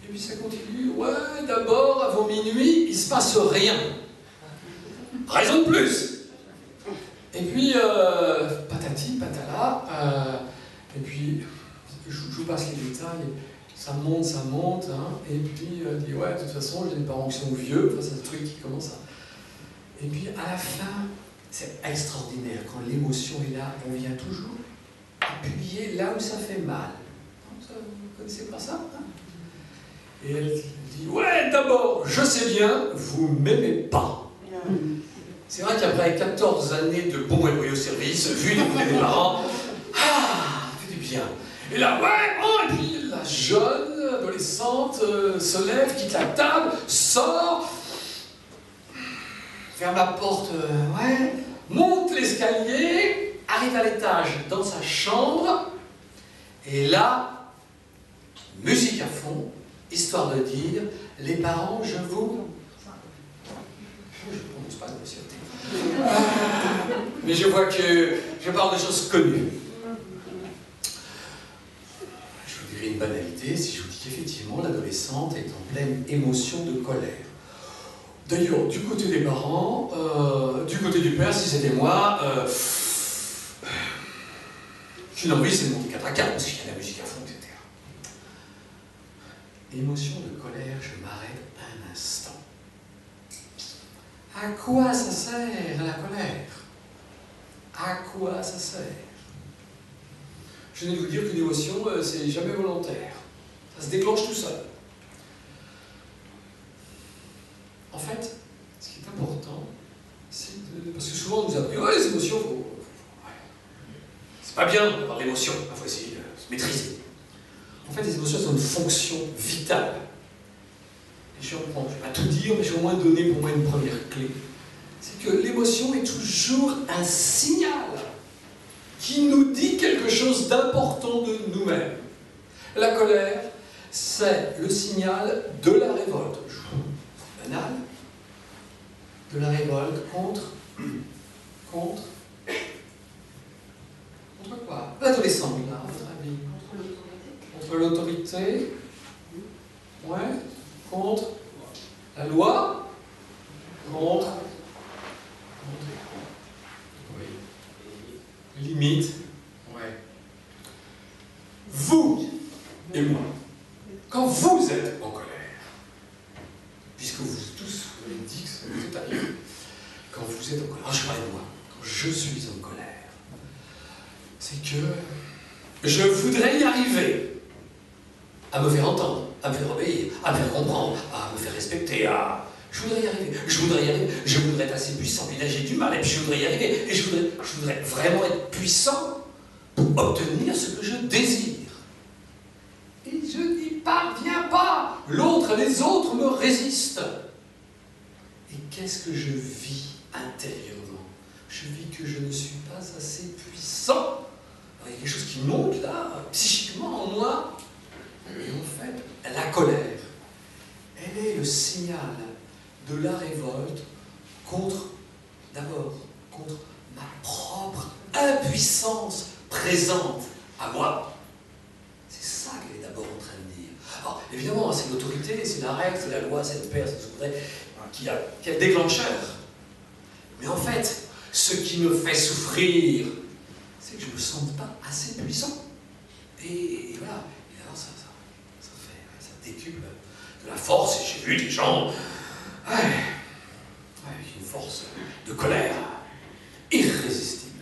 Et puis ça continue. Ouais, d'abord, avant minuit, il se passe rien. Raison de plus. Et puis, patati, patala, et puis, je vous passe les détails, ça monte, hein, et puis, dit, ouais, de toute façon, j'ai des parents qui sont vieux, enfin, c'est un truc qui commence à... Et puis, à la fin, c'est extraordinaire, quand l'émotion est là, on vient toujours appuyer là où ça fait mal. Vous connaissez pas ça, hein? Et elle dit, ouais, d'abord, je sais bien, vous m'aimez pas. C'est vrai qu'après 14 années de bons et loyaux services, vu des parents, fait du bien. Et là, ouais, oh, et puis la jeune adolescente se lève, quitte la table, sort, ferme la porte, ouais, monte l'escalier, arrive à l'étage dans sa chambre, et là, musique à fond, histoire de dire, les parents, je vous... Je ne prononce pas de société. Mais je vois que je parle de choses connues. Je vous dirais une banalité si je vous dis qu'effectivement l'adolescente est en pleine émotion de colère. D'ailleurs, du côté des parents, du côté du père, si c'était moi, j'ai une envie, c'est de monter 4 à 4 parce qu'il y a de la musique à fond, etc. Émotion de colère, je m'arrête un instant. À quoi ça sert la colère? À quoi ça sert? Je viens de vous dire qu'une émotion, c'est jamais volontaire. Ça se déclenche tout seul. En fait, ce qui est important, c'est de... Parce que souvent on nous a appris, ouais, les émotions, ouais. C'est pas bien d'avoir l'émotion, il faut essayer de se maîtriser. En fait, les émotions ont une fonction vitale. Je ne vais pas tout dire, mais je vais au moins donner pour moi une première clé. C'est que l'émotion est toujours un signal qui nous dit quelque chose d'important de nous-mêmes. La colère, c'est le signal de la révolte. Banal. De la révolte contre quoi? L'adolescent, là, à votre avis. Contre l'autorité. Ouais. Contre la loi, contre oui. Limite, ouais. Vous et moi, quand vous êtes en colère, puisque vous tous vous avez dit que ça vous est arrivé, quand vous êtes en colère, je parle de moi, quand je suis en colère, c'est que je voudrais y arriver. À me faire entendre, à me faire obéir, à me faire comprendre, à me faire respecter, à... Je voudrais y arriver, je voudrais être assez puissant, puis là j'ai du mal, et puis je voudrais y arriver, et je voudrais vraiment être puissant pour obtenir ce que je désire. Et je n'y parviens pas, l'autre, les autres me résistent. Et qu'est-ce que je vis intérieurement? Je vis que je ne suis pas assez puissant. Alors, il y a quelque chose qui monte là, psychiquement en moi. Et en fait, la colère, elle est le signal de la révolte d'abord, contre ma propre impuissance présente à moi. C'est ça qu'elle est d'abord en train de dire. Alors, évidemment, c'est l'autorité, c'est la règle, c'est la loi, c'est le père, c'est ce que vous qui a le déclencheur. Mais en fait, ce qui me fait souffrir, c'est que je ne me sente pas assez puissant. Et voilà. Ça décuple de la force, et j'ai vu des gens avec une force de colère irrésistible.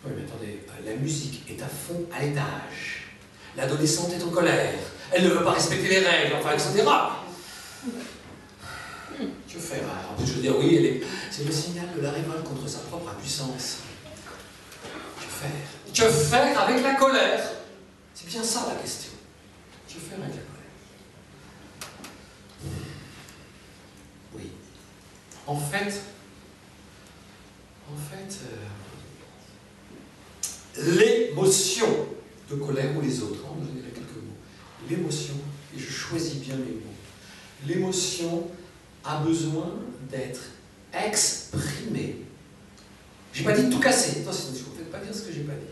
Oui, mais attendez, la musique est à fond à l'étage. L'adolescente est en colère. Elle ne veut pas respecter les règles, enfin, etc. Que faire? En plus, je veux dire, oui, c'est le signal de la révolte contre sa propre impuissance. Que faire? Que faire avec la colère? C'est bien ça la question. Que faire avec la colère? Oui. En fait, l'émotion de colère ou les autres, je dirais quelques mots. L'émotion, et je choisis bien mes mots, l'émotion a besoin d'être exprimée. Je n'ai pas dit de tout casser, attention, vous ne faites pas dire ce que je n'ai pas dit.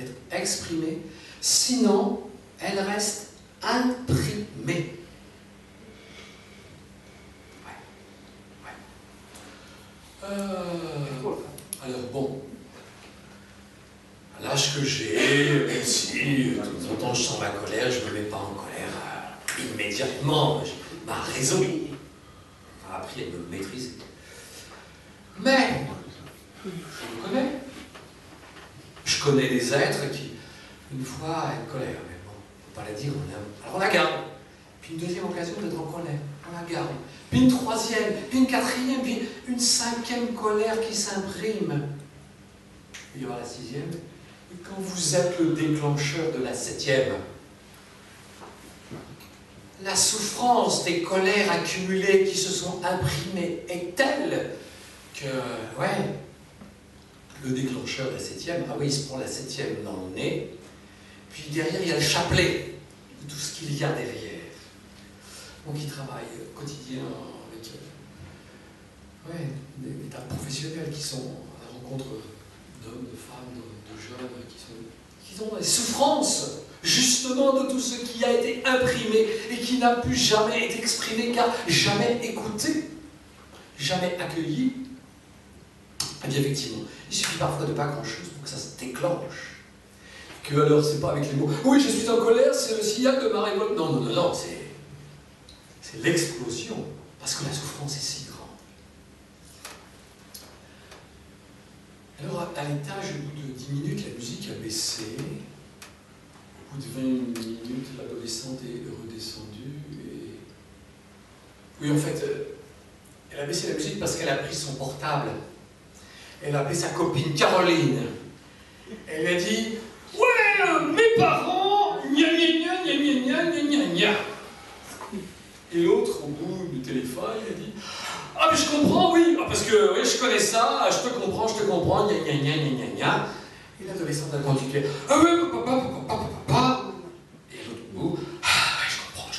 D'être exprimée, sinon elle reste imprimé. Alors bon, à l'âge que j'ai, même si de temps en temps je sens la colère, je ne me mets pas en colère immédiatement. Ma raison a appris à me maîtriser. Mais, je me connais. Je connais des êtres qui, une fois, une colère, mais bon, il ne faut pas la dire, alors on la garde. Puis une deuxième occasion d'être en colère, on la garde. Puis une troisième, puis une quatrième, puis une cinquième colère qui s'imprime. Il y aura la sixième. Et quand vous êtes le déclencheur de la septième, la souffrance des colères accumulées qui se sont imprimées est telle que, ouais, le déclencheur de la septième, ah oui, il se prend la septième dans le nez, puis derrière il y a le chapelet de tout ce qu'il y a derrière. Donc il travaille au quotidien avec des tas de professionnels qui sont à la rencontre d'hommes, de femmes, de jeunes, qui ont des souffrances justement de tout ce qui a été imprimé et qui n'a pu jamais être exprimé, car jamais écouté, jamais accueilli. Et bien effectivement, il suffit parfois de pas grand-chose pour que ça se déclenche. Que alors, c'est pas avec les mots « Oui, je suis en colère, c'est le sillage de ma révolte ». Non, non, non, non, c'est l'explosion, parce que la souffrance est si grande. Alors, à l'étage, au bout de 10 minutes, la musique a baissé. Au bout de 20 minutes, l'adolescente est redescendue. Et... oui, en fait, elle a baissé la musique parce qu'elle a pris son portable. Elle a appelé sa copine Caroline. Elle lui a dit « Ouais, mes parents, gna gna gna gna gna gna gna gna. » Et l'autre, au bout du téléphone, il a dit « Ah, mais je comprends, oui, parce que oui, je connais ça, je te comprends, gna gna gna gna gna gna. » Et l'adolescente a continué « Ah oui, papa. » Et l'autre au bout « Ah, je comprends. »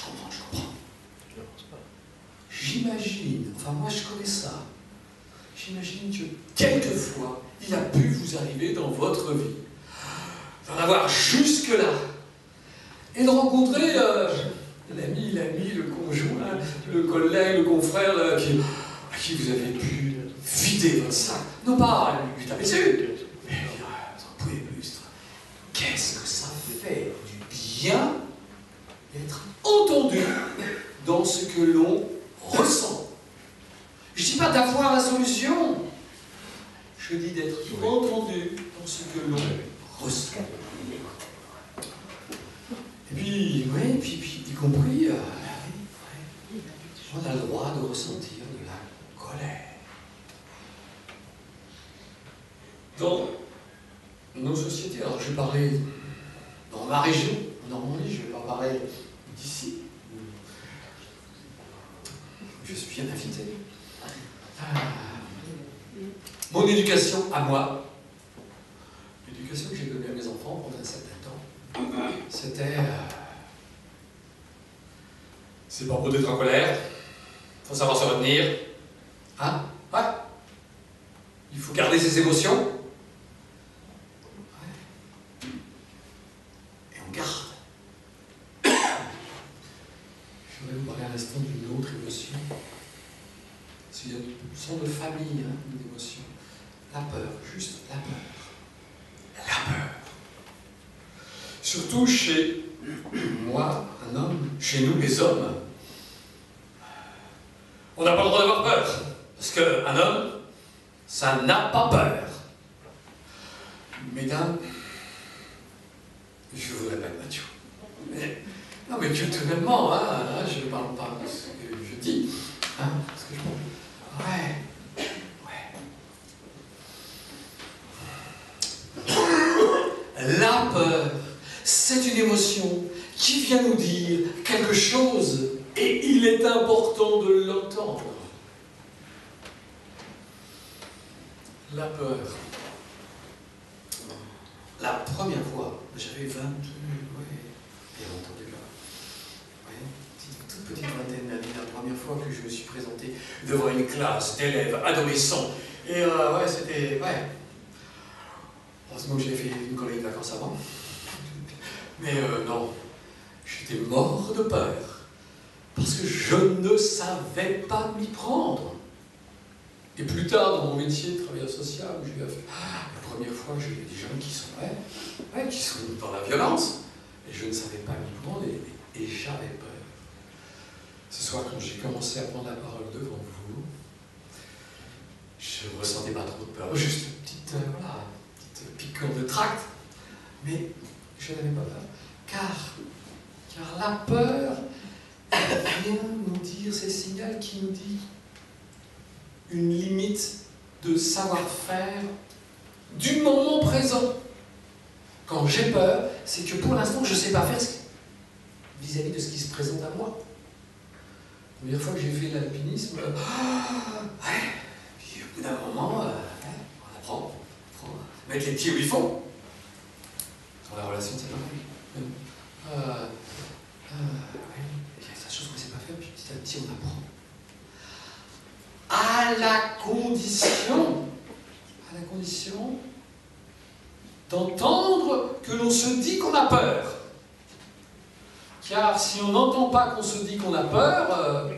J'imagine, enfin moi je connais ça, j'imagine que quelquefois, il a pu vous arriver dans votre vie d'en avoir jusque-là et de rencontrer l'ami, le conjoint, le collègue, le confrère à qui vous avez pu vider votre sac. Non pas lui taper dessus, mais vous en pouvez plus. Qu'est-ce que ça fait du bien d'être entendu dans ce que l'on ressent. Je ne dis pas d'avoir la solution, je dis d'être entendu dans ce que l'on ressent. Et puis, oui, puis y compris, on a le droit de ressentir de la colère. Dans nos sociétés, alors je vais parler dans ma région, en Normandie, je ne vais pas parler d'ici. Je suis bien invité. Mon éducation à moi, l'éducation que j'ai donnée à mes enfants pendant un certain temps, c'était c'est pas beau d'être en colère, il faut savoir se retenir. Hein? Ouais. Il faut garder ses émotions. Ouais. Et on garde. Je voudrais vous parler à l'instant d'une autre émotion. C'est une son de famille, hein, une émotion. La peur, juste la peur. La peur. Surtout chez moi, un homme, chez nous les hommes. On n'a pas le droit d'avoir peur. Parce qu'un homme, ça n'a pas peur. Mesdames, je vous répète, Mathieu. Non mais culturellement, hein, je ne parle pas de ce que je dis. Hein, ce que je pense. Ouais. La peur, c'est une émotion qui vient nous dire quelque chose et il est important de l'entendre. La peur. La première fois, j'avais 22, bien longtemps déjà. Toute petite vingtaine d'années, la première fois que je me suis présenté devant une classe d'élèves adolescents. Et c'était... Heureusement que j'ai fait une colonie de vacances avant. Mais non, je J'étais mort de peur, parce que je ne savais pas m'y prendre. Et plus tard, dans mon métier de travailleur social, où j'ai eu affaire, la première fois, j'ai eu des gens qui sont qui sont dans la violence, et je ne savais pas m'y prendre, et j'avais peur. Ce soir, quand j'ai commencé à prendre la parole devant vous, je ne ressentais pas trop de peur, juste une petite piqûre de tract, mais je n'avais pas peur, car la peur vient nous dire, c'est le signal qui nous dit une limite de savoir-faire du moment présent. Quand j'ai peur, c'est que pour l'instant, je ne sais pas faire vis-à-vis de ce qui se présente à moi. La première fois que j'ai fait l'alpinisme, puis au bout d'un moment, on apprend à mettre les pieds où il faut. Dans la relation, c'est pareil. Il y a des choses qu'on ne sait pas faire, puis petit à petit, on apprend. À la condition d'entendre que l'on se dit qu'on a peur. Car si on n'entend pas qu'on se dit qu'on a peur,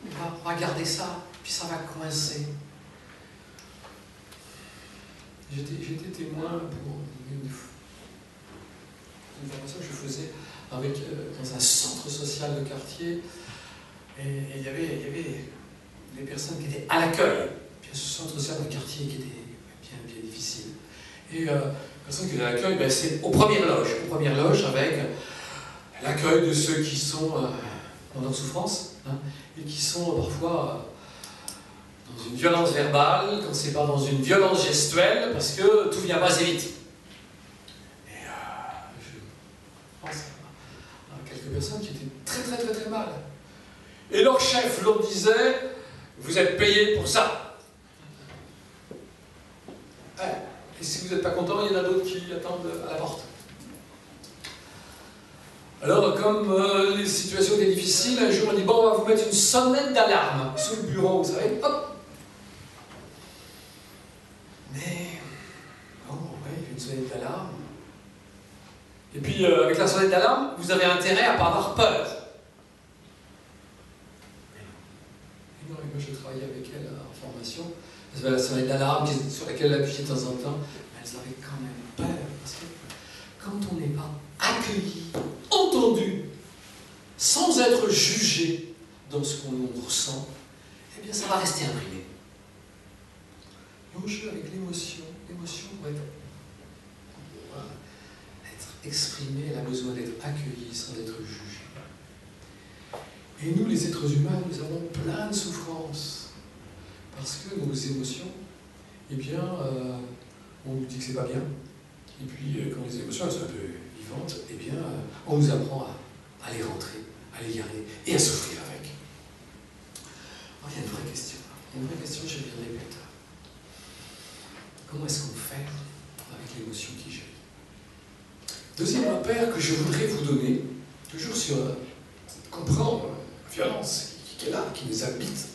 on va garder ça, puis ça va coincer. J'étais témoin pour une formation que je faisais dans un centre social de quartier. Et il y avait des personnes qui étaient à l'accueil. Puis ce centre social de quartier qui était bien difficile. Et les personnes qui étaient à l'accueil, c'est aux premières loges, avec l'accueil de ceux qui sont dans leur souffrance, et qui sont parfois dans une violence verbale, quand c'est pas dans une violence gestuelle, parce que tout vient pas assez vite. Et je pense à quelques personnes qui étaient très mal. Et leur chef leur disait, vous êtes payé pour ça. Et si vous n'êtes pas content, il y en a d'autres qui attendent à la porte. Alors, comme les situations étaient difficiles, un jour on dit, bon, on va vous mettre une sonnette d'alarme sous le bureau, vous savez, hop. Mais, une sonnette d'alarme. Et puis, avec la sonnette d'alarme, vous avez intérêt à ne pas avoir peur. Et moi, je travaillais avec elle en formation. Elles avaient la sonnette d'alarme sur laquelle elle appuyait de temps en temps. Elles avaient quand même peur. Parce que quand on n'est pas accueilli, entendu, sans être jugé dans ce qu'on ressent, eh bien ça va rester imprimé. L'enjeu avec l'émotion doit être exprimée, elle a besoin d'être accueillie sans être jugée. Et nous, les êtres humains, nous avons plein de souffrances. Parce que nos émotions, eh bien, on nous dit que c'est pas bien. Et puis, quand les émotions elles sont un peu vivantes, eh bien, on nous apprend à les rentrer, à les garder et à souffrir avec. Alors, il y a une vraie question. Une vraie question, je reviendrai plus tard. Comment est-ce qu'on fait avec l'émotion qui jaillit? Deuxième repère que je voudrais vous donner, toujours sur comprendre la violence qui est là, qui nous habite.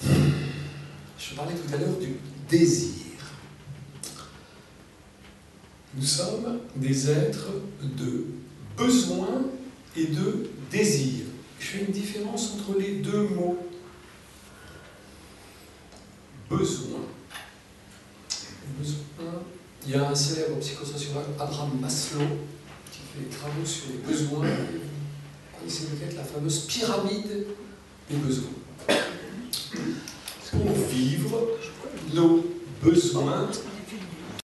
Je parlais tout à l'heure du désir. Nous sommes des êtres de besoin et de désir. Je fais une différence entre les deux mots. Besoin. Il y a un célèbre psychosociologue, Abraham Maslow, qui fait des travaux sur les besoins. Vous connaissez peut-être la fameuse pyramide des besoins. Pour vivre, nos besoins